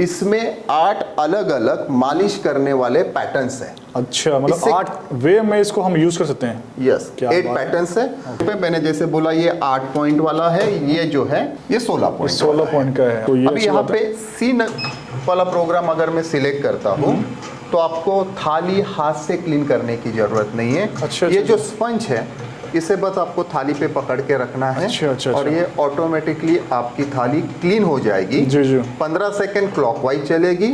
इसमें 8 अलग अलग मालिश करने वाले पैटर्न्स हैं। अच्छा, मतलब 8 वे में इसको हम यूज कर सकते हैं। यस, 8 पैटर्न्स है। मैंने जैसे बोला ये 8 पॉइंट वाला है, ये जो है ये 16 पॉइंट का है। तो ये अभी यहाँ पे सी वाला प्रोग्राम अगर मैं सिलेक्ट करता हूँ तो आपको थाली हाथ से क्लीन करने की जरूरत नहीं है। अच्छा, ये जो स्पंज है इसे बस आपको थाली पे पकड़ के रखना है। अच्छा, और ये ऑटोमेटिकली आपकी थाली क्लीन हो जाएगी। जी। 15 सेकंड क्लॉकवाइज चलेगी।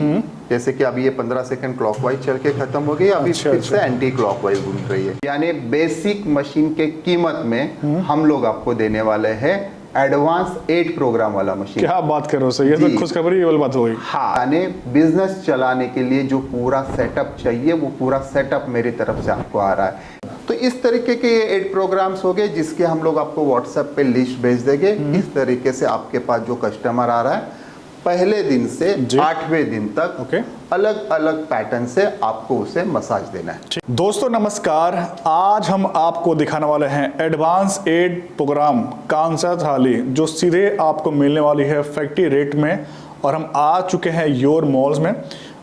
जैसे कि अभी ये 15 सेकंड क्लॉकवाइज चल के खत्म हो गई। अभी फिर से एंटी क्लॉकवाइज घूम रही है। यानी बेसिक मशीन के कीमत में हम लोग आपको देने वाले हैं एडवांस 8 प्रोग्राम वाला मशीन। क्या बात कर रहे हो सर, ये तो खुशखबरी वाली बात हो गई। हाँ, यानी बिजनेस चलाने के लिए जो पूरा सेटअप चाहिए वो पूरा सेटअप मेरी तरफ से आपको आ रहा है। तो इस तरीके के ये 8 प्रोग्राम्स हो गए जिसके हम लोग आपको व्हाट्सएप पे लिस्ट भेज देंगे। इस तरीके से आपके पास जो कस्टमर आ रहा है पहले दिन से 8वें दिन तक अलग अलग पैटर्न से आपको उसे मसाज देना है। दोस्तों नमस्कार, आज हम आपको दिखाने वाले हैं एडवांस 8 प्रोग्राम कांसा थाली जो सीधे आपको मिलने वाली है फैक्ट्री रेट में। और हम आ चुके हैं योर मॉल्स में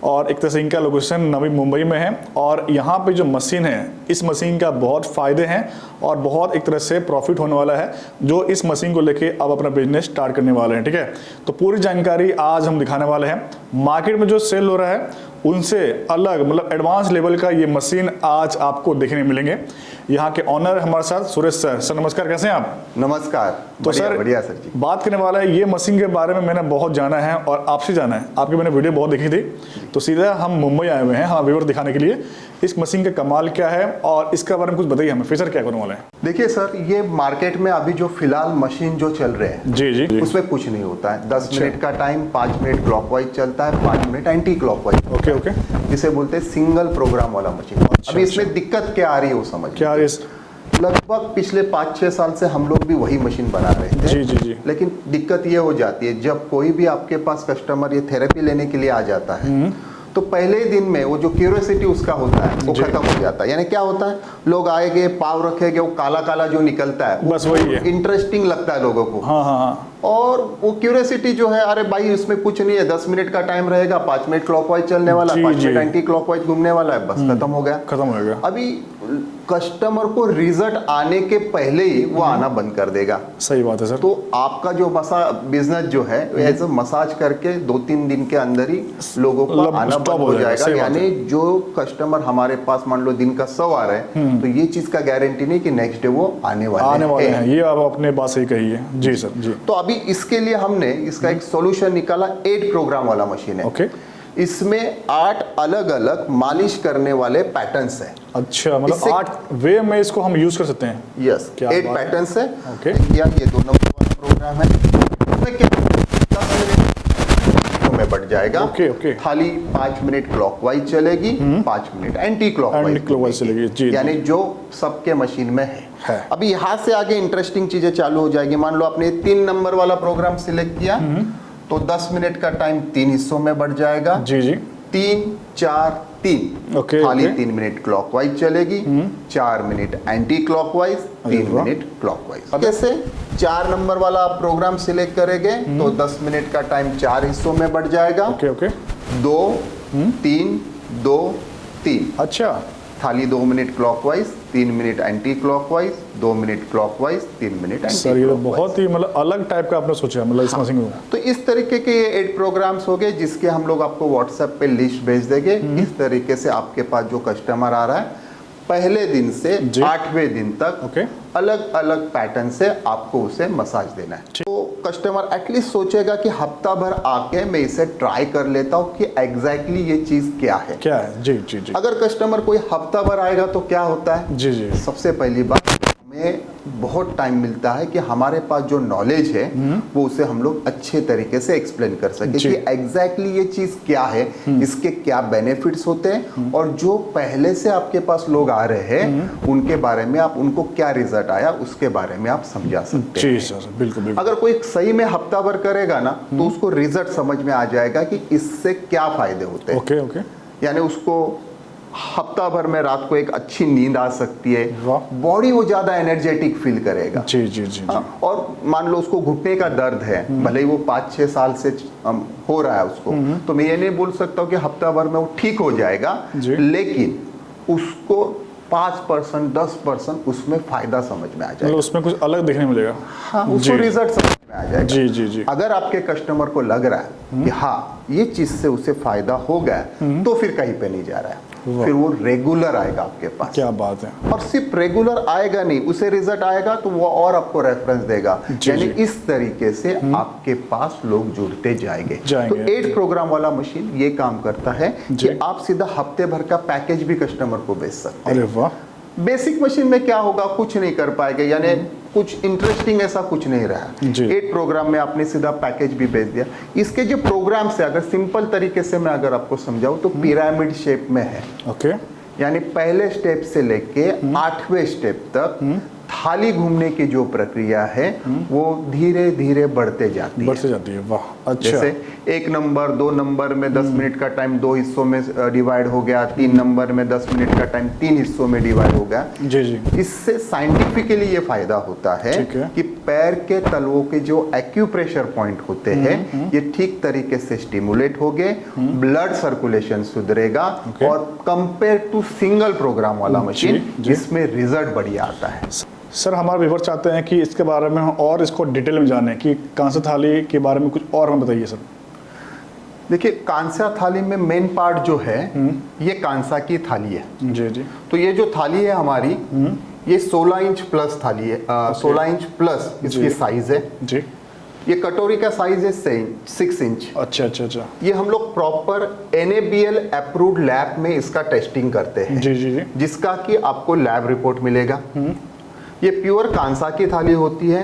और एक तरह से इनका लोकेशन नवी मुंबई में है। और यहाँ पे जो मशीन है इस मशीन का बहुत फ़ायदे हैं और बहुत एक तरह से प्रॉफिट होने वाला है जो इस मशीन को लेके अब अपना बिजनेस स्टार्ट करने वाले हैं। ठीक है, तो पूरी जानकारी आज हम दिखाने वाले हैं। मार्केट में जो सेल हो रहा है उनसे अलग मतलब एडवांस लेवल का ये मशीन आज आपको देखने मिलेंगे। यहाँ के ऑनर हमारे साथ सुरेश सर। सर नमस्कार, कैसे हैं आप? नमस्कार। तो सर बढ़िया सर जी। बात करने वाला है ये मशीन के बारे में मैंने बहुत जाना है और आपसे जाना है। आपकी मैंने वीडियो बहुत देखी थी तो सीधा हम मुंबई आए हुए हैं हाँ व्यूअर दिखाने के लिए इस मशीन का कमाल क्या है और इसके बारे में कुछ बताइए हमें, फीचर क्या करने वाला है। देखिए सर, ये मार्केट में अभी जो फिलहाल मशीन जो चल रहे हैं जी उसमें कुछ नहीं होता है। 10 मिनट का टाइम, 5 मिनट क्लॉकवाइज चलता है, 5 मिनट एंटी क्लॉकवाइज। ओके जिसे बोलते हैं सिंगल प्रोग्राम वाला मशीन। अभी इसमें दिक्कत क्या आ रही है वो समझ क्या आ रही है? लगभग पिछले 5-6 साल से हम लोग भी वही मशीन बना रहे थे। जी। लेकिन दिक्कत ये हो जाती है जब कोई भी आपके पास कस्टमर ये थेरेपी लेने के लिए आ जाता है तो पहले दिन में वो जो क्यूरियोसिटी उसका होता है वो खत्म हो जाता है। यानी क्या होता है, लोग आएंगे, पाव रखेंगे, वो काला काला जो निकलता है बस वही है, इंटरेस्टिंग लगता है लोगों को। हाँ। और वो क्यूरियोसिटी जो है, अरे भाई इसमें कुछ नहीं है, 10 मिनट का टाइम रहेगा, 5 मिनट क्लॉकवाइज चलने वाला, 5 मिनट एंटी क्लॉकवाइज घूमने वाला है, बस खत्म हो गया। अभी कस्टमर को रिजल्ट आने के पहले ही वो आना बंद कर देगा। सही बात है सर। तो आपका जो बिजनेस जो है एज मसाज करके 2-3 दिन के अंदर ही लोगों को आना बंद हो जाएगा। यानी जो कस्टमर हमारे पास मान लो दिन का 100 आ रहे हैं तो ये चीज का गारंटी नहीं कि नेक्स्ट डे वो आने वाले हैं। ये आप अपने बात सही कही है। जी सर जी। तो अभी इसके लिए हमने इसका एक सॉल्यूशन निकाला। 8 प्रोग्राम वाला मशीन है। ओके। इसमें 8 अलग अलग मालिश करने वाले पैटर्न्स हैं। अच्छा, मतलब 8 वे में इसको हम यूज कर सकते हैं। यस, 8 पैटर्न्स है। ओके। ये 2 नंबर वाला प्रोग्राम है। इसमें क्या 10 मिनट में बढ़ जाएगा। ओके। खाली 5 मिनट क्लॉकवाइज चलेगी, 5 मिनट एंटी क्लॉकवाइज चलेगी। जी, यानी जो सबके मशीन में है। अभी यहाँ से आगे इंटरेस्टिंग चीजें चालू हो जाएगी। मान लो आपने 3 नंबर वाला प्रोग्राम सिलेक्ट किया तो 10 मिनट का टाइम 3 हिस्सों में बढ़ जाएगा। जी 3, 4, 3। खाली 3 मिनट क्लॉकवाइज चलेगी, 4 minute anti clockwise, 3 minute clockwise. कैसे 4 नंबर वाला आप प्रोग्राम सिलेक्ट करेंगे तो 10 मिनट का टाइम 4 हिस्सों में बढ़ जाएगा। 2, 3, 2, 3। अच्छा, खाली 2 minute clockwise, 3 minute anti clockwise, 2 minute clockwise, 3 minute anti sir ये तो बहुत ही मतलब अलग टाइप का आपने सोचा मतलब इस मशीन को। तो इस तरीके के ये 8 प्रोग्राम्स हो गए जिसके हम लोग आपको व्हाट्सएप पे लिस्ट भेज देंगे। इस तरीके से आपके पास जो कस्टमर आ रहा है पहले दिन से 8वें दिन तक अलग अलग पैटर्न से आपको उसे मसाज देना है। तो कस्टमर एटलीस्ट सोचेगा कि हफ्ता भर आके मैं इसे ट्राई कर लेता हूँ कि एग्जैक्टली ये चीज क्या है। जी। अगर कस्टमर कोई हफ्ता भर आएगा तो क्या होता है? जी। सबसे पहली बात, हमें बहुत टाइम मिलता है कि हमारे पास जो नॉलेज है वो उसे हम लोग अच्छे तरीके से एक्सप्लेन कर सके कि एग्जैक्टली ये चीज क्या है, इसके क्या बेनिफिट्स होते हैं और जो पहले से आपके पास लोग आ रहे हैं उनके बारे में आप उनको क्या रिजल्ट आया उसके बारे में आप समझा सकते हैं। जी सर, बिल्कुल। अगर कोई सही में हफ्ता भर करेगा ना तो उसको रिजल्ट समझ में आ जाएगा कि इससे क्या फायदे होते हैं। ओके। यानी उसको हफ्ता भर में रात को एक अच्छी नींद आ सकती है, वाह। बॉडी वो ज्यादा एनर्जेटिक फील करेगा। जी जी जी जी। और मान लो उसको घुटने का दर्द है, भले ही वो 5-6 साल से हो रहा है उसको, तो मैं ये नहीं बोल सकता हूँ कि हफ्ता भर में वो ठीक हो जाएगा, लेकिन उसको 5% 10% उसमें फायदा समझ में आ जाएगा, मतलब उसमें कुछ अलग देखने मिलेगा। हाँ, उसको रिजल्ट समझ में आ जाएगा। जी जी जी। अगर आपके कस्टमर को लग रहा है कि हाँ ये चीज से उसे फायदा हो गया, तो फिर कहीं पे नहीं जा रहा है, फिर वो रेगुलर आएगा आपके पास। क्या बात है। और सिर्फ रेगुलर आएगा नहीं, उसे रिजल्ट आएगा तो वो और आपको रेफरेंस देगा, यानी इस तरीके से आपके पास लोग जुड़ते जाएंगे। तो 8 प्रोग्राम वाला मशीन ये काम करता है कि आप सीधा हफ्ते भर का पैकेज भी कस्टमर को बेच सकते हैं। अरे वाह। बेसिक मशीन में क्या होगा, कुछ नहीं कर पाएंगे, यानी कुछ इंटरेस्टिंग ऐसा कुछ नहीं रहा। 8 प्रोग्राम में आपने सीधा पैकेज भी भेज दिया। इसके जो प्रोग्राम से अगर सिंपल तरीके से मैं अगर आपको समझाऊं तो पिरामिड शेप में है। ओके। यानी पहले स्टेप से लेके 8वें स्टेप तक थाली घूमने की जो प्रक्रिया है वो धीरे धीरे बढ़ते जाती है। वाह। अच्छा। जैसे 1 नंबर 2 नंबर में 10 मिनट का टाइम 2 हिस्सों में डिवाइड हो गया, 3 नंबर में 10 मिनट का टाइम 3 हिस्सों में डिवाइड हो गया। जी जी। इससे साइंटिफिकली ये फायदा होता है कि पैर के तलवों के जो एक्यूप्रेशर पॉइंट होते हैं ये ठीक तरीके से स्टिमुलेट हो गए, ब्लड सर्कुलेशन सुधरेगा, और कंपेयर टू सिंगल प्रोग्राम वाला मशीन इसमें रिजल्ट बढ़िया आता है। सर हमारे व्यूअर चाहते हैं कि इसके बारे में और इसको डिटेल में जाने कि कांसा थाली के बारे में कुछ और हमें बताइए सर। देखिए, कांसा थाली में मेन पार्ट जो है ये कांसा की थाली है। जी जी। तो ये जो थाली है हमारी, ये 16 इंच प्लस थाली है, 16 इंच प्लस इसकी साइज है जी। ये कटोरी का साइज है 6 इंच। अच्छा अच्छा अच्छा। ये हम लोग प्रॉपर NABL अप्रूव्ड लैब में इसका टेस्टिंग करते हैं। जी जी जी। जिसका कि आपको लैब रिपोर्ट मिलेगा। ये प्योर कांसा की थाली होती है।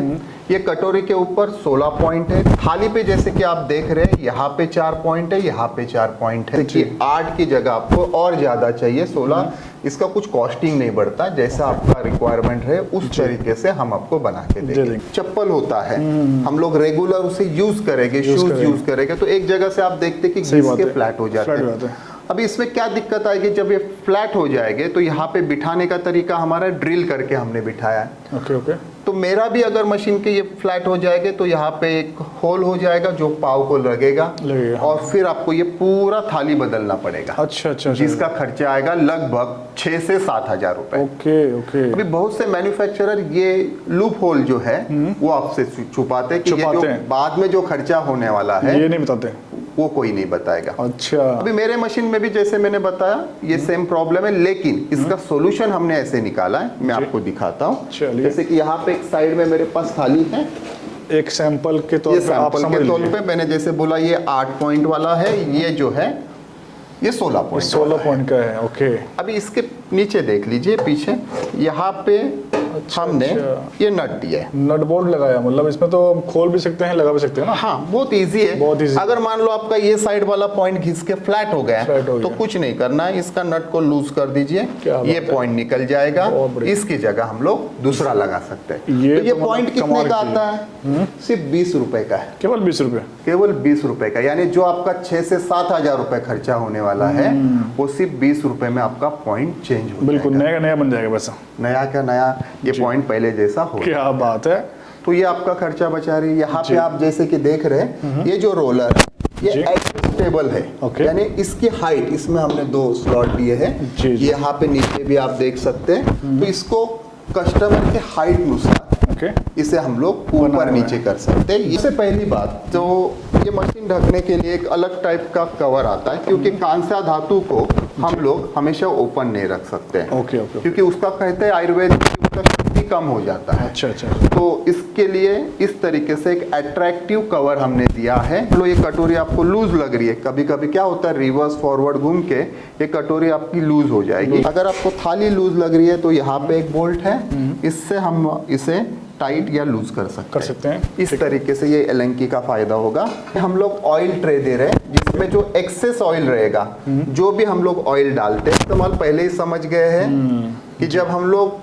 ये कटोरी के ऊपर 16 पॉइंट है। थाली पे जैसे कि आप देख रहे हैं यहाँ पे 4 पॉइंट है, यहाँ पे 4 पॉइंट है कि 8 की जगह आपको और ज्यादा चाहिए 16। इसका कुछ कॉस्टिंग नहीं बढ़ता, जैसा आपका रिक्वायरमेंट है उस तरीके से हम आपको बना के देंगे। चप्पल होता है, हम लोग रेगुलर उसे यूज करेंगे, शूज यूज करेंगे, तो एक जगह से आप देखते कि घिस के फ्लैट हो जाते हैं। अभी इसमें क्या दिक्कत आएगी, जब ये फ्लैट हो जाएंगे तो यहाँ पे बिठाने का तरीका हमारा ड्रिल करके हमने बिठाया है। Okay okay. तो मेरा भी अगर मशीन के ये फ्लैट हो जाएंगे तो यहाँ पे एक होल हो जाएगा जो पाव को लगेगा, और फिर आपको ये पूरा थाली बदलना पड़ेगा। अच्छा अच्छा। जिसका खर्चा आएगा लगभग 6 से 7 हजार रुपए। Okay okay. अभी बहुत से मैन्युफैक्चरर ये लूप होल जो है वो आपसे छुपाते कि ये जो बाद में जो खर्चा होने वाला है ये नहीं बताते, वो कोई नहीं बताएगा। अच्छा। अभी मेरे मशीन में भी जैसे मैंने बताया ये सेम प्रॉब्लम है, लेकिन इसका सॉल्यूशन हमने ऐसे निकाला है, मैं आपको दिखाता हूँ। जैसे कि यहाँ पे एक साइड में मेरे पास थाली है, एक सैंपल के तौर पे आप समझ लीजिए। तौर पे मैंने जैसे बोला ये 8 पॉइंट वाला है, ये जो है ये 16 पॉइंट का है। ओके। अभी इसके नीचे देख लीजिए, पीछे यहाँ पे हमने ये नट दिया है, नट बोल्ट लगाया, मतलब इसमें तो हम खोल भी सकते हैं, लगा भी सकते हैं ना। हाँ, बहुत इजी है, बहुत इजी। अगर मान लो आपका ये साइड वाला पॉइंट घिस के फ्लैट हो गया तो कुछ नहीं करना है, इसका नट को लूज कर दीजिए, ये पॉइंट निकल जाएगा, इसकी जगह हम लोग दूसरा लगा सकते हैं। ये पॉइंट कितने का आता है? सिर्फ 20 रुपए का है। केवल 20 रुपए? केवल 20 रुपए का, यानी जो आपका 6 से 7 हजार रुपए खर्चा होने वाला है वो सिर्फ 20 रुपए में आपका पॉइंट चेंज हो बिल्कुल नया का नया बन जाएगा। वैसा नया का नया ये पॉइंट पहले जैसा हो। क्या बात है। तो ये आपका खर्चा बचा रही है। यहाँ पे आप जैसे कि देख रहे हैं ये जो रोलर ये एडजस्टेबल है, यानी इसकी हाइट, इसमें हमने 2 स्लॉट दिए हैं, यहाँ पे नीचे भी आप देख सकते हैं। तो इसको कस्टमर के हाइट अनुसार इसे हम लोग ऊपर नीचे कर सकते हैं। इससे पहली बात तो ये मशीन ढकने के लिए एक अलग टाइप का कवर आता है, क्योंकि कांसा धातु को हम लोग हमेशा ओपन नहीं रख सकते हैं। क्योंकि उसका कहते हैं आयुर्वेद उसका शक्ति कम हो जाता है। अच्छा अच्छा। तो इसके लिए इस तरीके से एक अट्रैक्टिव कवर हमने दिया है। लो ये कटोरी आपको लूज लग रही है, कभी कभी क्या होता है रिवर्स फॉरवर्ड घूम के ये कटोरी आपकी लूज हो जाएगी। अगर आपको थाली लूज लग रही है तो यहाँ पे एक बोल्ट है, इससे हम इसे टाइट या लूज कर सकते हैं। इस तरीके से ये एलंकी का फायदा होगा। हम लोग ऑयल ट्रे दे रहे हैं जिसमें जो एक्सेस ऑयल रहेगा, जो भी हम लोग ऑयल डालते हैं, इस्तेमाल पहले ही समझ गए हैं कि जब हम लोग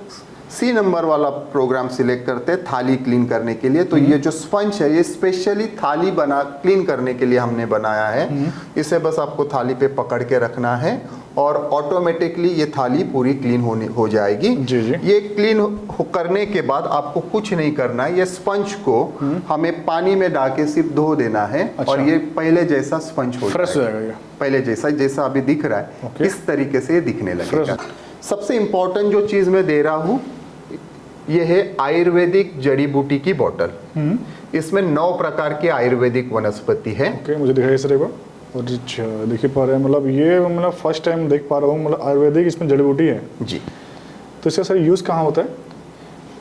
सी नंबर वाला प्रोग्राम सिलेक्ट करते हैं थाली क्लीन करने के लिए। तो ये जो स्पंज है ये स्पेशली थाली क्लीन करने के लिए हमने बनाया है। इसे बस आपको थाली पे पकड़ के रखना है और ऑटोमेटिकली ये थाली पूरी क्लीन हो जाएगी। जी जी। ये क्लीन करने के बाद आपको कुछ नहीं करना है, ये स्पंज को हमें पानी में डाल के सिर्फ धो देना है। अच्छा। और ये पहले जैसा स्पंज हो फ्रेश हो जाएगा। जाएगा ये। पहले जैसा अभी दिख रहा है ओके। इस तरीके से ये दिखने लगेगा। फ्रेश। सबसे इंपॉर्टेंट जो चीज मैं दे रहा हूँ ये है आयुर्वेदिक जड़ी बूटी की बोतल। इसमें 9 प्रकार की आयुर्वेदिक वनस्पति है। ओके, मुझे दिखाइए सर एक बार। और अच्छा देखिए पा रहे हैं, मतलब ये मतलब फर्स्ट टाइम देख पा रहा हूँ, मतलब आयुर्वेदिक इसमें जड़ी बूटी है जी। तो इसका सर यूज़ कहाँ होता है?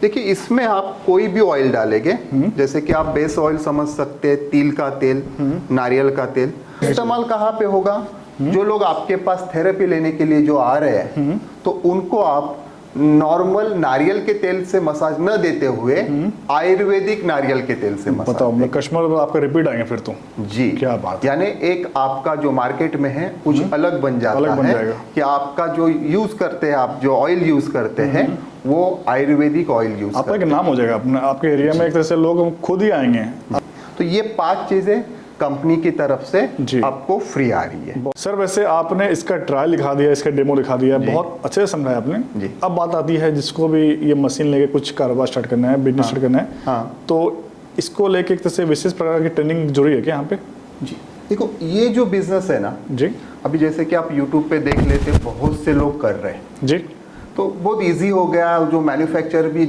देखिए इसमें आप कोई भी ऑयल डालेंगे, जैसे कि आप बेस ऑयल समझ सकते हैं, तिल का तेल, नारियल का तेल। इस्तेमाल कहाँ पे होगा? जो लोग आपके पास थेरेपी लेने के लिए जो आ रहे हैं तो उनको आप नॉर्मल नारियल के तेल से मसाज न देते हुए आयुर्वेदिक नारियल के तेल से मसाज बताओ, मैं कस्टमर आपका रिपीट आएंगे फिर तो। जी क्या बात है। यानी एक आपका जो मार्केट में है कुछ अलग बन जाता अलग बन है जाएगा। कि आपका जो यूज करते हैं, आप जो ऑयल यूज करते हैं वो आयुर्वेदिक ऑयल यूज आपका एक नाम हो जाएगा अपने आपके एरिया में, एक तरह से लोग खुद ही आएंगे। तो ये 5 चीजें कंपनी की तरफ से जी। आपको फ्री आ रही है। सर वैसे आपने इसका ट्रायल दिखा दिया, इसका डेमो दिखा दिया, बहुत अच्छे से समझाया आपने। जी। अब बात आती है जिसको भी ये मशीन लेके कुछ कारोबार स्टार्ट करना है, बिजनेस स्टार्ट करना है, हाँ। तो इसको लेके एक तरह से विशेष प्रकार की ट्रेनिंग जरूरी है क्या यहाँ पे? जी देखो ये जो बिजनेस है ना, जी अभी जैसे कि आप YouTube पे देख लेते हैं बहुत से लोग कर रहे हैं, जी तो बहुत इजी हो गया। जो मैन्युफैक्चरर भी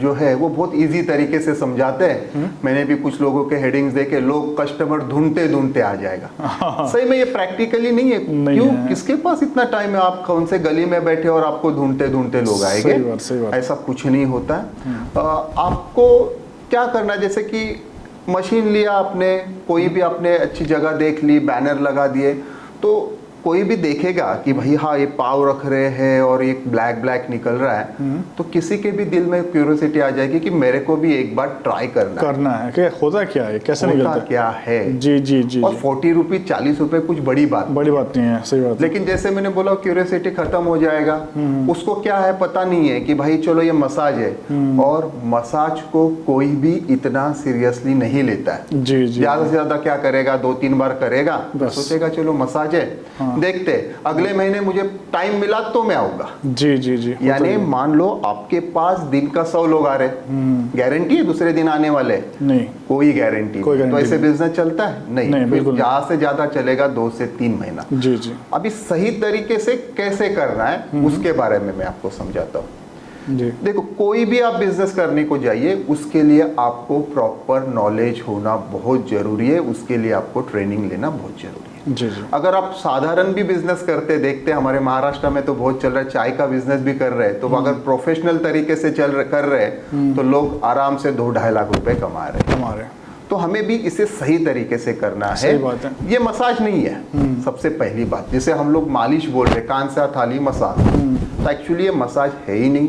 जो है वो बहुत इजी तरीके से समझाते हैं। मैंने भी कुछ लोगों के हेडिंग्स देखे, लोग कस्टमर ढूंढते आ जाएगा। सही में ये प्रैक्टिकली नहीं है। क्यों? किसके पास इतना टाइम है? आप कौन से गली में बैठे और आपको ढूंढते लोग आएंगे? सही बात। ऐसा कुछ नहीं होता है। आपको क्या करना है, जैसे कि मशीन लिया आपने, कोई भी आपने अच्छी जगह देख ली, बैनर लगा दिए, तो कोई भी देखेगा कि भाई हाँ ये पाव रख रहे हैं और एक ब्लैक निकल रहा है, तो किसी के भी दिल में क्यूरियोसिटी आ जाएगी कि मेरे को भी एक बार ट्राई करना है कि होता क्या है, कैसे निकलता है, क्या है। जी जी जी। और 40 रुपये 40 रुपए कुछ बड़ी बात नहीं है। सही बात। लेकिन जैसे मैंने बोला क्यूरियोसिटी खत्म हो जाएगा। उसको क्या है पता नहीं है कि भाई चलो ये मसाज है, और मसाज को कोई भी इतना सीरियसली नहीं लेता है। जी जी। ज्यादा से ज्यादा क्या करेगा, 2-3 बार करेगा, सोचेगा चलो मसाज है, देखते अगले महीने मुझे टाइम मिला तो मैं आऊंगा। जी जी जी। यानी मान लो आपके पास दिन का 100 लोग आ रहे, गारंटी है दूसरे दिन आने वाले? नहीं, कोई गारंटी नहीं। तो ऐसे बिजनेस चलता है? नहीं, बिल्कुल। ज्यादा से ज्यादा चलेगा 2 से 3 महीना। जी जी। अभी सही तरीके से कैसे करना है उसके बारे में मैं आपको समझाता हूँ। देखो कोई भी आप बिजनेस करने को जाइए, उसके लिए आपको प्रॉपर नॉलेज होना बहुत जरूरी है, उसके लिए आपको ट्रेनिंग लेना बहुत जरूरी है। जी जी। अगर आप साधारण भी बिजनेस करते देखते, हमारे महाराष्ट्र में तो बहुत चल रहा है, चाय का बिजनेस भी कर रहे हैं, तो अगर प्रोफेशनल तरीके से कर रहे हैं तो लोग आराम से 2-2.5 लाख रुपए कमा रहे हैं। तो हमें भी इसे सही तरीके से करना है। सही बात है। ये मसाज नहीं है सबसे पहली बात, जिसे हम लोग मालिश बोल रहे, कान से थाली मसाज, तो एक्चुअली ये मसाज है ही नहीं।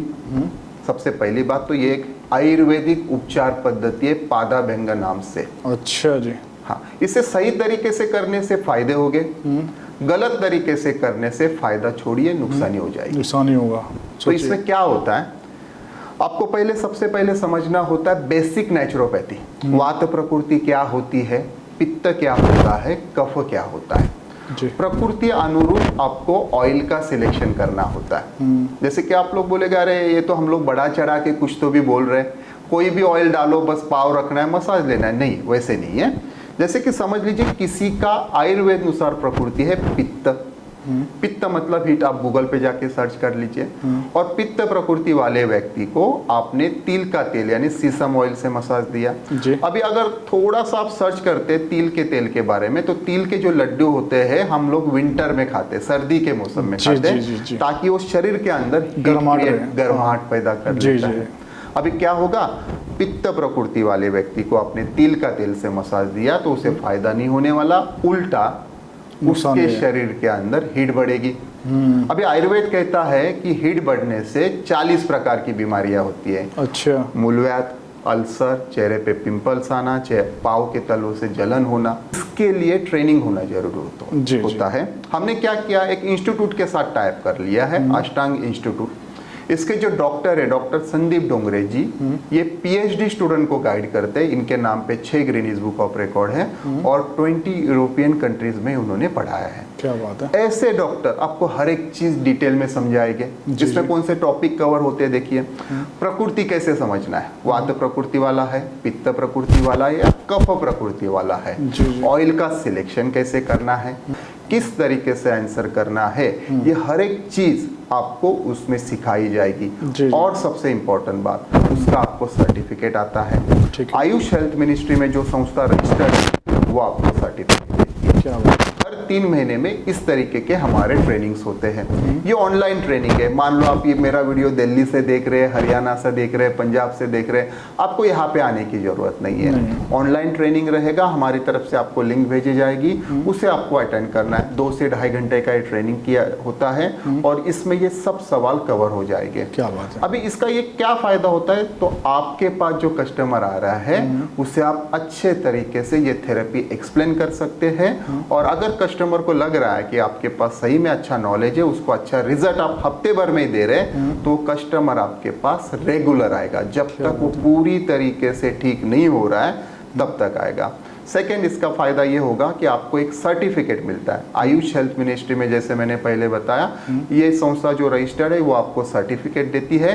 सबसे पहली बात तो ये एक आयुर्वेदिक उपचार पद्धति है, पादाभ्यंग नाम से। अच्छा जी। हाँ, इसे सही तरीके से करने से फायदे होंगे, गलत तरीके से करने से फायदा छोड़िए नुकसान ही हो जाएगी। नुकसान ही होगा। तो इसमें क्या होता है, आपको सबसे पहले समझना होता है बेसिक नेचुरोपैथी। वात प्रकृति क्या होती है, पित्त क्या होता है, कफ क्या होता है। प्रकृति अनुरूप आपको ऑयल का सिलेक्शन करना होता है। जैसे कि आप लोग बोलेगा अरे ये तो हम लोग बढ़ा चढ़ा के कुछ तो भी बोल रहे हैं, कोई भी ऑयल डालो बस पाव रखना है, मसाज लेना है। नहीं, वैसे नहीं है। जैसे कि समझ लीजिए किसी का आयुर्वेद अनुसार प्रकृति है पित्त। पित्त मतलब हीट, आप गूगल पे जाके सर्च कर लीजिए। और पित्त प्रकृति वाले व्यक्ति को आपने तिल का तेल यानी सीसम ऑयल से मसाज दिया। अभी अगर थोड़ा सा आप सर्च करते तिल के तेल के बारे में, तो तिल के जो लड्डू होते हैं हम लोग विंटर में खाते, सर्दी के मौसम में खाते हैं, ताकि वो शरीर के अंदर गर्माहट पैदा कर देता है। अभी क्या होगा, पित्त प्रकृति वाले व्यक्ति को आपने तिल का तेल से मसाज दिया तो उसे फायदा नहीं होने वाला, उल्टा उसके शरीर के अंदर हीट बढ़ेगी। अभी आयुर्वेद कहता है कि हीट बढ़ने से 40 प्रकार की बीमारियां होती है। अच्छा। मूलव्याध, अल्सर, चेहरे पे पिंपल्स आना, पाँव के तलों से जलन होना, इसके लिए ट्रेनिंग होना जरूरी होता है। हमने क्या किया, एक इंस्टीट्यूट के साथ टाइप कर लिया है, अष्टांग इंस्टीट्यूट। इसके जो डॉक्टर है डॉक्टर संदीप डोंगरे जी, ये पीएचडी स्टूडेंट को गाइड करते हैं। इनके नाम पे 6 गिनीज बुक ऑफ रिकॉर्ड है और 20 यूरोपियन कंट्रीज में उन्होंने पढ़ाया है। क्या बात है। ऐसे डॉक्टर आपको हर एक चीज डिटेल में समझाएंगे, जिसमें कौन से टॉपिक कवर होते हैं। देखिए, प्रकृति कैसे समझना है, वात प्रकृति वाला है, पित्त प्रकृति वाला है या कफ प्रकृति वाला है, ऑयल का सिलेक्शन कैसे करना है, किस तरीके से आंसर करना है, ये हर एक चीज आपको उसमें सिखाई जाएगी। और सबसे इम्पोर्टेंट बात, उसका आपको सर्टिफिकेट आता है। आयुष हेल्थ मिनिस्ट्री में जो संस्था रजिस्टर्ड है वो आपको सर्टिफिकेट देती है। क्या बात है। हर 3 महीने में इस तरीके के हमारे ट्रेनिंग्स होते हैं। ये ऑनलाइन ट्रेनिंग है। मान लो आप ये मेरा वीडियो दिल्ली से देख रहे हैं, हरियाणा से देख रहे हैं, पंजाब से देख रहे हैं, आपको यहाँ पे आने की जरूरत नहीं है। ऑनलाइन ट्रेनिंग रहेगा, हमारी तरफ से आपको लिंक भेजी जाएगी, उसे आपको अटेंड करना है। 2 से 2.5 घंटे का ये ट्रेनिंग किया होता है और इसमें ये सब सवाल कवर हो जाएंगे। क्या बात है। अभी इसका ये क्या फायदा होता है, तो आपके पास जो कस्टमर आ रहा है उसे आप अच्छे तरीके से ये थेरेपी एक्सप्लेन कर सकते हैं। और अगर कस्टमर को लग रहा है कि आपके पास सही में अच्छा नॉलेज है, उसको अच्छा रिजल्ट आप हफ्ते भर में दे रहे हैं, तो कस्टमर आपके पास रेगुलर आएगा। जब तक वो पूरी तरीके से ठीक नहीं हो रहा है तब तक आएगा। सेकेंड, इसका फायदा ये होगा कि आपको एक सर्टिफिकेट मिलता है। आयुष हेल्थ मिनिस्ट्री में जैसे मैंने पहले बताया, ये संस्था जो रजिस्टर्ड है वो आपको सर्टिफिकेट देती है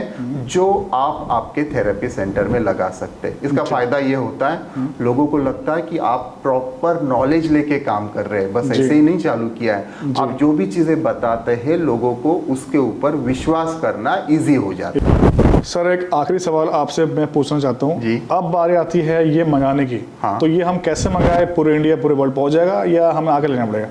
जो आप आपके थेरेपी सेंटर में लगा सकते हैं। इसका फायदा ये होता है, लोगों को लगता है कि आप प्रॉपर नॉलेज लेके काम कर रहे हैं, बस ऐसे ही नहीं चालू किया है। आप जो भी चीजें बताते हैं लोगों को उसके ऊपर विश्वास करना ईजी हो जाता है। सर, एक आखिरी सवाल आपसे मैं पूछना चाहता हूँ। अब बारी आती है ये मंगाने की। तो ये हम कैसे मंगाए, पूरे इंडिया पूरे वर्ल्ड पहुंच जाएगा या हमें आके लेना पड़ेगा?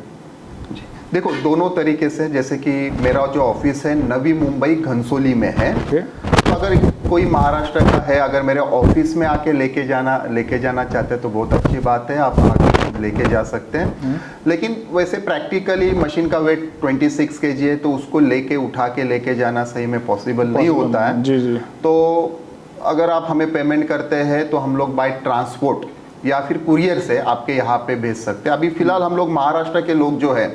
देखो, दोनों तरीके से। जैसे कि मेरा जो ऑफिस है नवी मुंबई घनसोली में है। तो अगर कोई महाराष्ट्र का है, अगर मेरे ऑफिस में आके लेके जाना चाहते हैं तो बहुत अच्छी बात है, आप आके लेके जा सकते हैं। लेकिन वैसे प्रैक्टिकली मशीन का वेट 26 kg है, तो उसको उठा के लेके जाना सही में पॉसिबल नहीं होता है। जी। तो अगर आप हमें पेमेंट करते हैं तो हम लोग बाय ट्रांसपोर्ट या फिर कुरियर से आपके यहाँ पे भेज सकते हैं। अभी फिलहाल हम लोग महाराष्ट्र के लोग जो है,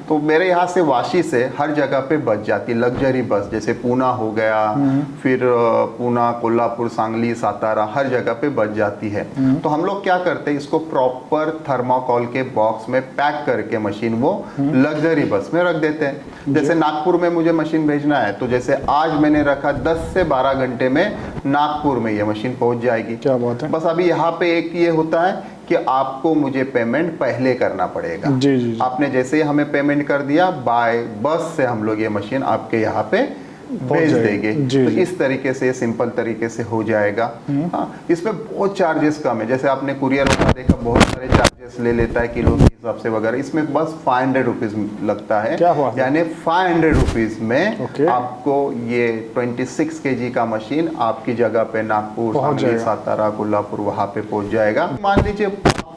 तो मेरे यहाँ से वाशी से हर जगह पे बस जाती लग्जरी बस, जैसे पूना हो गया, फिर पूना, कोल्हापुर, सांगली, सातारा, हर जगह पे बस जाती है। तो हम लोग क्या करते हैं, इसको प्रॉपर थर्माकोल के बॉक्स में पैक करके मशीन वो लग्जरी बस में रख देते हैं। जैसे नागपुर में मुझे मशीन भेजना है, तो जैसे आज मैंने रखा 10 से 12 घंटे में नागपुर में ये मशीन पहुंच जाएगी। क्या बात है। बस अभी यहाँ पे एक ये होता है कि आपको मुझे पेमेंट पहले करना पड़ेगा। जी। आपने जैसे ही हमें पेमेंट कर दिया, बाय बस से हम लोग ये मशीन आपके यहाँ पे भेज देंगे। तो इस तरीके से सिंपल तरीके से हो जाएगा। हाँ, इसमें बहुत चार्जेस कम है। जैसे आपने कुरियर वाला देखा, बहुत सारे चार्जेस ले लेता है किलो के हिसाब से वगैरह। इसमें बस 500 रुपीज लगता है। यानी 500 रुपीज में आपको ये 26 kg का मशीन आपकी जगह पे नागपुर, सांगली, सातारा, कोल्हापुर वहां पे पहुंच जाएगा। मान लीजिए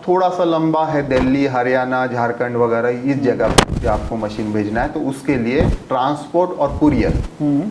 थोड़ा सा लंबा है, दिल्ली, हरियाणा, झारखंड वगैरह इस जगह पे आपको मशीन भेजना है, तो उसके लिए ट्रांसपोर्ट और कुरियर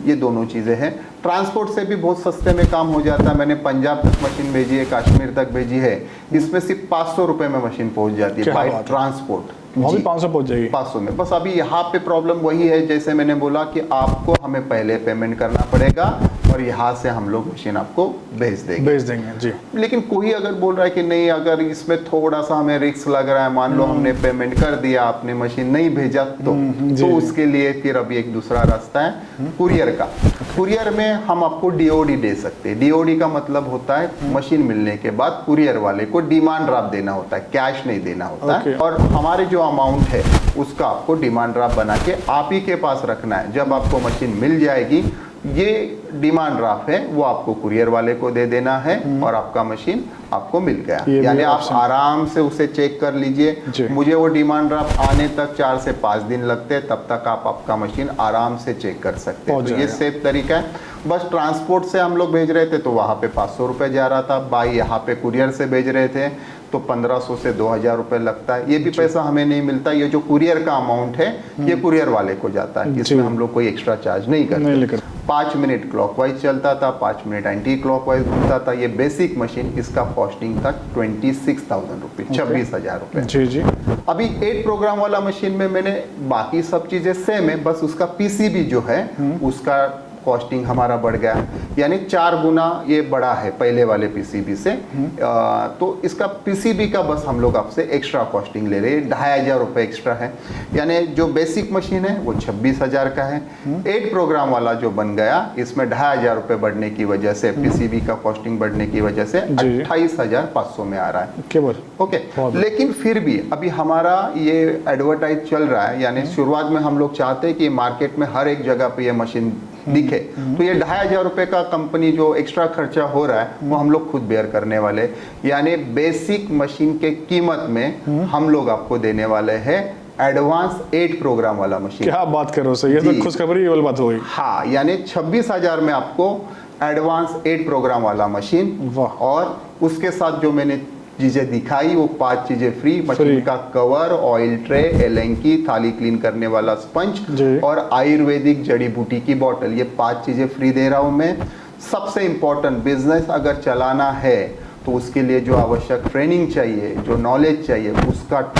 ये दोनों चीजें हैं। ट्रांसपोर्ट से भी बहुत सस्ते में काम हो जाता है। मैंने पंजाब तक मशीन भेजी है, कश्मीर तक भेजी है, इसमें सिर्फ 500 रुपए में मशीन पहुंच जाती है बाय ट्रांसपोर्ट। वहाँ भी 500 पहुंच जाएगी। 500 में। बस अभी यहाँ पे प्रॉब्लम वही है, जैसे मैंने बोला कि आपको हमें पहले पेमेंट करना पड़ेगा और यहाँ से हम लोग मशीन आपको भेज देंगे जी। लेकिन कोई अगर बोल रहा है कि नहीं, अगर इसमें थोड़ा सा हमें रिस्क लग रहा है, मान लो हमने पेमेंट कर दिया, आपने मशीन नहीं भेजा, तो उसके लिए फिर अभी एक दूसरा रास्ता है कुरियर का। कुरियर में हम आपको डीओडी दे सकते हैं। डीओडी का मतलब होता है मशीन मिलने के बाद कुरियर वाले को डिमांड ड्राफ्ट देना होता है, कैश नहीं देना होता है। और हमारे जो अमाउंट है उसका आपको डिमांड ड्राफ्ट बना के आप ही के पास रखना है। जब आपको मशीन मिल जाएगी, ये डिमांड ड्राफ्ट है वो आपको कुरियर वाले को दे देना है और आपका मशीन आपको मिल गया। यानी आप आराम से उसे चेक कर लीजिए। मुझे वो डिमांड ड्राफ्ट आने तक 4 से 5 दिन लगते हैं, तब तक आप आपका मशीन आराम से चेक कर सकते हैं। तो ये सेफ तरीका है। बस ट्रांसपोर्ट से हम लोग भेज रहे थे तो वहाँ पे 500 रुपये जा रहा था, बाई यहाँ पे कुरियर से भेज रहे थे तो 1500 से 2000 रुपये लगता है। ये भी पैसा हमें नहीं मिलता। ये जो कुरियर का अमाउंट है ये कुरियर वाले को जाता है, इसमें हम लोग कोई एक्स्ट्रा चार्ज नहीं करते। 5 मिनट क्लॉकवाइज चलता था, 5 मिनट एंटी क्लॉकवाइज घूमता था। ये बेसिक मशीन, इसका कॉस्टिंग था 26,000 रुपये, 26,000 रुपये। जी। अभी 8 प्रोग्राम वाला मशीन में मैंने बाकी सब चीजें सेम है, बस उसका पीसीबी जो है उसका कॉस्टिंग हमारा बढ़ गया, यानी 4 गुना ये बड़ा है पहले वाले पीसीबी से। तो इसका पीसीबी का बस हम लोग आपसे एक्स्ट्रा कॉस्टिंग ले रहे हैं, 2500 रुपये एक्स्ट्रा है। यानी जो बेसिक मशीन है वो 26,000 का है। 8 प्रोग्राम वाला जो बन गया, इसमें 2500 रुपये बढ़ने की वजह से, पीसीबी का कॉस्टिंग बढ़ने की वजह से 28,500 में आ रहा है केवल। ओके, लेकिन फिर भी अभी हमारा ये एडवर्टाइज चल रहा है, यानी शुरुआत में हम लोग चाहते हैं कि मार्केट में हर एक जगह पे ये मशीन दिखे, तो ये 2500 रुपये का कंपनी जो एक्स्ट्रा खर्चा हो रहा है वो हम लोग खुद बेयर करने वाले। यानी बेसिक मशीन के कीमत में हम लोग आपको देने वाले हैं एडवांस 8 प्रोग्राम वाला मशीन। क्या बात कर रहे हो सर, ये तो खुशखबरी वाली बात हो गई। हाँ, यानी 26,000 में आपको एडवांस 8 प्रोग्राम वाला मशीन, और उसके साथ जो मैंने चीजें दिखाई वो 5 चीजें फ्री। मशीन का कवर, ऑयल ट्रे, एलेंकी, थाली क्लीन करने वाला स्पंज और आयुर्वेदिक जड़ी बूटी की बोतल, ये 5 चीजें फ्री दे रहा हूं मैं। सबसे इंपॉर्टेंट, बिजनेस अगर चलाना है तो उसके लिए जो आवश्यक ट्रेनिंग चाहिए, जो नॉलेज चाहिए, उसका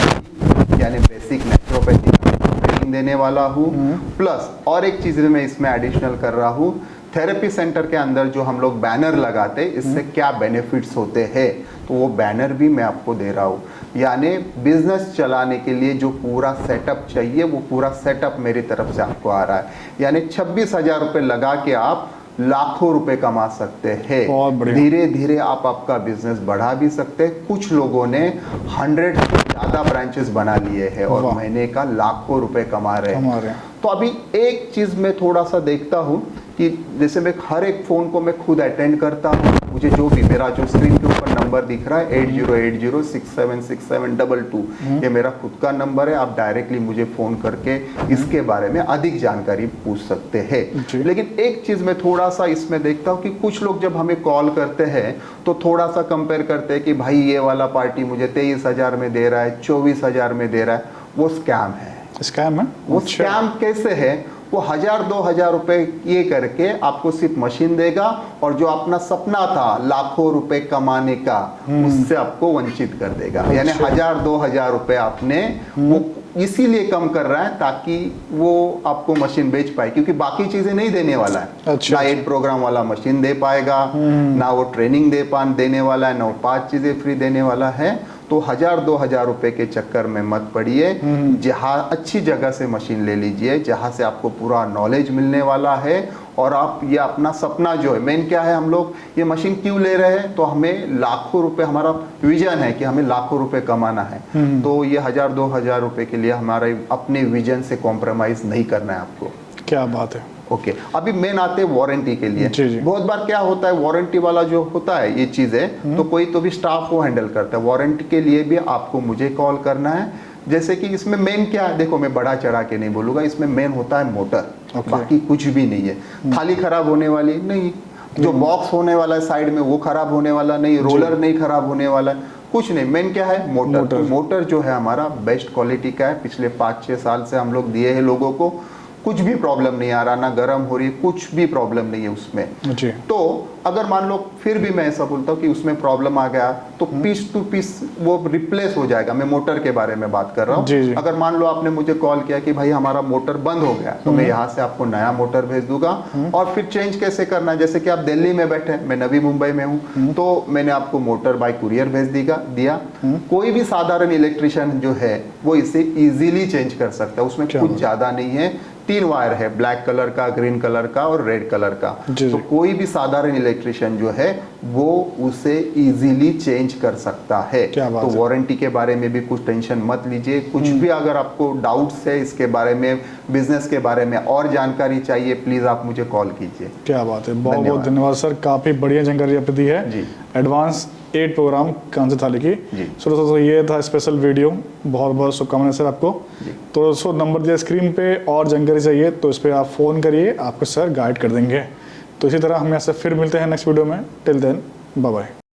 यानी बेसिक नेचुरोपैथी ट्रेनिंग देने वाला हूँ। प्लस और एक चीज मैं इसमें एडिशनल कर रहा हूँ, थेरेपी सेंटर के अंदर जो हम लोग बैनर लगाते हैं, इससे क्या बेनिफिट्स होते हैं, तो वो बैनर भी मैं आपको दे रहा हूँ। यानी बिजनेस चलाने के लिए जो पूरा सेटअप चाहिए, वो पूरा सेटअप मेरी तरफ से आपको आ रहा है। यानी 26,000 रुपये लगा के आप लाखों रुपए कमा सकते हैं। धीरे धीरे आप आपका बिजनेस बढ़ा भी सकते हैं। कुछ लोगों ने 100 से ज्यादा ब्रांचेस बना लिए हैं और महीने का लाखों रुपए कमा रहे हैं। तो अभी एक चीज मैं थोड़ा सा देखता हूँ कि जैसे मैं हर एक फोन को मैं खुद अटेंड करता हूँ, मुझे जो भी मेरा जो स्क्रीन के ऊपर नंबर दिख रहा है 8080676722, ये मेरा खुद का नंबर है। आप डायरेक्टली मुझे फोन करके इसके बारे में अधिक जानकारी पूछ सकते हैं। लेकिन एक चीज मैं थोड़ा सा इसमें देखता हूँ कि कुछ लोग जब हमें कॉल करते हैं तो थोड़ा सा कंपेयर करते हैं कि भाई ये वाला पार्टी मुझे 23,000 में दे रहा है, 24,000 में दे रहा है। वो स्कैम है। स्कैम है? वो स्कैम कैसे है? वो 1,000-2,000 रुपए ये करके आपको सिर्फ मशीन देगा और जो अपना सपना था लाखों रुपए कमाने का, उससे आपको वंचित कर देगा। यानी 1,000-2,000 रुपए आपने वो इसीलिए कम कर रहा है ताकि वो आपको मशीन बेच पाए, क्योंकि बाकी चीजें नहीं देने वाला है। ना 8 प्रोग्राम वाला मशीन दे पाएगा, ना वो ट्रेनिंग देने वाला है, ना वो 5 चीजें फ्री देने वाला है। तो 1,000-2,000 रुपए के चक्कर में मत पड़िए। जहाँ अच्छी जगह से मशीन ले लीजिए, जहाँ से आपको पूरा नॉलेज मिलने वाला है और आप ये अपना सपना जो है, मेन क्या है, हम लोग ये मशीन क्यों ले रहे हैं, तो हमें लाखों रुपए, हमारा विजन है कि हमें लाखों रुपए कमाना है। तो ये 1,000-2,000 रुपए के लिए हमारे अपने विजन से कॉम्प्रोमाइज नहीं करना है आपको। क्या बात है। ओके, अभी मेन आते हैं वारंटी के लिए। बहुत बार क्या होता है, वारंटी वाला जो होता है ये चीजें, तो कोई तो भी स्टाफ वो हैंडल करता है। वारंटी के लिए भी आपको मुझे कॉल करना है। जैसे कि इसमें मेन क्या है, देखो मैं बढ़ा चढ़ा के नहीं बोलूंगा, इसमें मेन होता है मोटर, बाकी कुछ भी नहीं है। थाली खराब होने वाली नहीं, जो बॉक्स होने वाला है साइड में वो खराब होने वाला नहीं, रोलर नहीं खराब होने वाला, कुछ नहीं। मेन क्या है, मोटर। तो मोटर जो है हमारा बेस्ट क्वालिटी का है, पिछले 5-6 साल से हम लोग दिए हैं लोगों को, कुछ भी प्रॉब्लम नहीं आ रहा, ना गर्म हो रही है, कुछ भी प्रॉब्लम नहीं है उसमें। तो अगर मान लो फिर भी मैं ऐसा बोलता हूँ कि उसमें प्रॉब्लम आ गया तो पीस टू पीस वो रिप्लेस हो जाएगा। मैं मोटर के बारे में बात कर रहा हूँ। अगर मान लो आपने मुझे कॉल किया कि भाई हमारा मोटर बंद हो गया, तो मैं यहाँ से आपको नया मोटर भेज दूंगा। और फिर चेंज कैसे करना है, जैसे कि आप दिल्ली में बैठे, मैं नवी मुंबई में हूँ, तो मैंने आपको मोटर बाय कुरियर भेज दिया। कोई भी साधारण इलेक्ट्रिशियन जो है वो इसे इजीली चेंज कर सकता है, उसमें कुछ ज्यादा नहीं है। 3 वायर है, ब्लैक कलर का, ग्रीन कलर का और रेड कलर का। तो कोई भी साधारण इलेक्ट्रिशियन जो है वो उसे इजीली चेंज कर सकता है। तो वारंटी के बारे में भी कुछ टेंशन मत लीजिए। कुछ भी अगर आपको डाउट्स है इसके बारे में, बिजनेस के बारे में और जानकारी चाहिए, प्लीज आप मुझे कॉल कीजिए। क्या बात है, बहुत बहुत धन्यवाद सर, काफी बढ़िया जानकारी आपने दी है जी। एडवांस 8 प्रोग्राम कांसेट थाली की। तो दोस्तों ये था स्पेशल वीडियो, बहुत बहुत शुभकामनाएं सर आपको। तो दोस्तों नंबर दिया स्क्रीन पे, और जानकारी चाहिए तो इस पर आप फ़ोन करिए, आपको सर गाइड कर देंगे। तो इसी तरह हम यहाँ से फिर मिलते हैं नेक्स्ट वीडियो में। Till then bye bye.